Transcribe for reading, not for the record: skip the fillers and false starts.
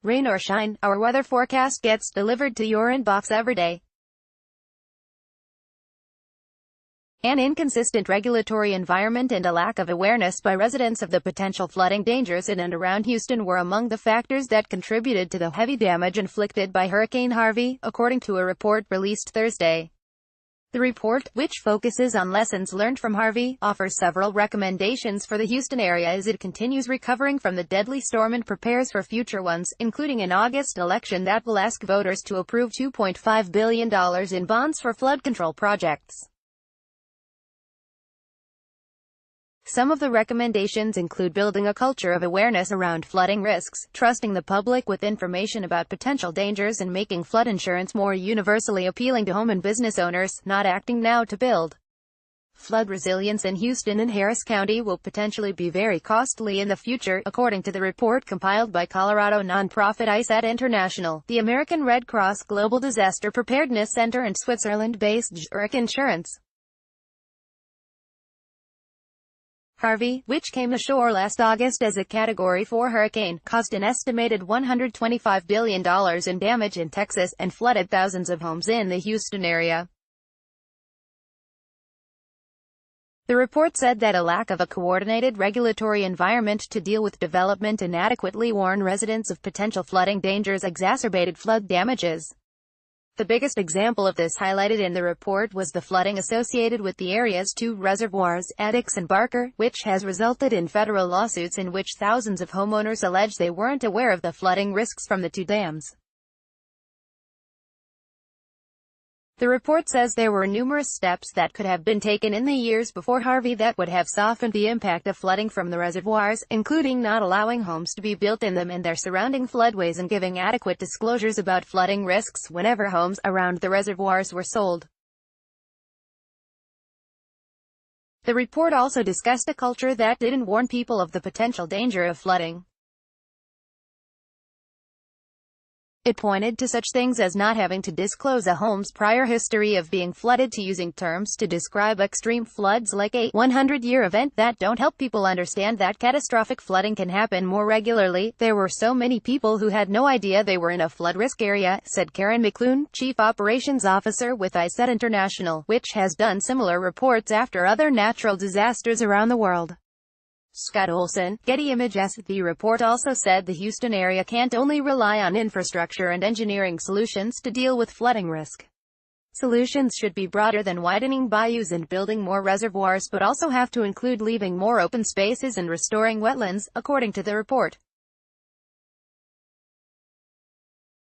Rain or shine, our weather forecast gets delivered to your inbox every day. An inconsistent regulatory environment and a lack of awareness by residents of the potential flooding dangers in and around Houston were among the factors that contributed to the heavy damage inflicted by Hurricane Harvey, according to a report released Thursday. The report, which focuses on lessons learned from Harvey, offers several recommendations for the Houston area as it continues recovering from the deadly storm and prepares for future ones, including an August election that will ask voters to approve $2.5 billion in bonds for flood control projects. Some of the recommendations include building a culture of awareness around flooding risks, trusting the public with information about potential dangers, and making flood insurance more universally appealing to home and business owners, not acting now to build. Flood resilience in Houston and Harris County will potentially be very costly in the future, according to the report compiled by Colorado nonprofit ISAT International, the American Red Cross Global Disaster Preparedness Center, and Switzerland-based Zurich Insurance. Harvey, which came ashore last August as a Category 4 hurricane, caused an estimated $125 billion in damage in Texas, and flooded thousands of homes in the Houston area. The report said that a lack of a coordinated regulatory environment to deal with development and adequately warn residents of potential flooding dangers exacerbated flood damages. The biggest example of this highlighted in the report was the flooding associated with the area's two reservoirs, Addicks and Barker, which has resulted in federal lawsuits in which thousands of homeowners allege they weren't aware of the flooding risks from the two dams. The report says there were numerous steps that could have been taken in the years before Harvey that would have softened the impact of flooding from the reservoirs, including not allowing homes to be built in them and their surrounding floodways and giving adequate disclosures about flooding risks whenever homes around the reservoirs were sold. The report also discussed a culture that didn't warn people of the potential danger of flooding. It pointed to such things as not having to disclose a home's prior history of being flooded, to using terms to describe extreme floods like a 100-year event that don't help people understand that catastrophic flooding can happen more regularly. There were so many people who had no idea they were in a flood risk area, said Karen McClune, Chief Operations Officer with ISAT International, which has done similar reports after other natural disasters around the world. Scott Olson, Getty Images. The report also said the Houston area can't only rely on infrastructure and engineering solutions to deal with flooding risk. Solutions should be broader than widening bayous and building more reservoirs, but also have to include leaving more open spaces and restoring wetlands, according to the report.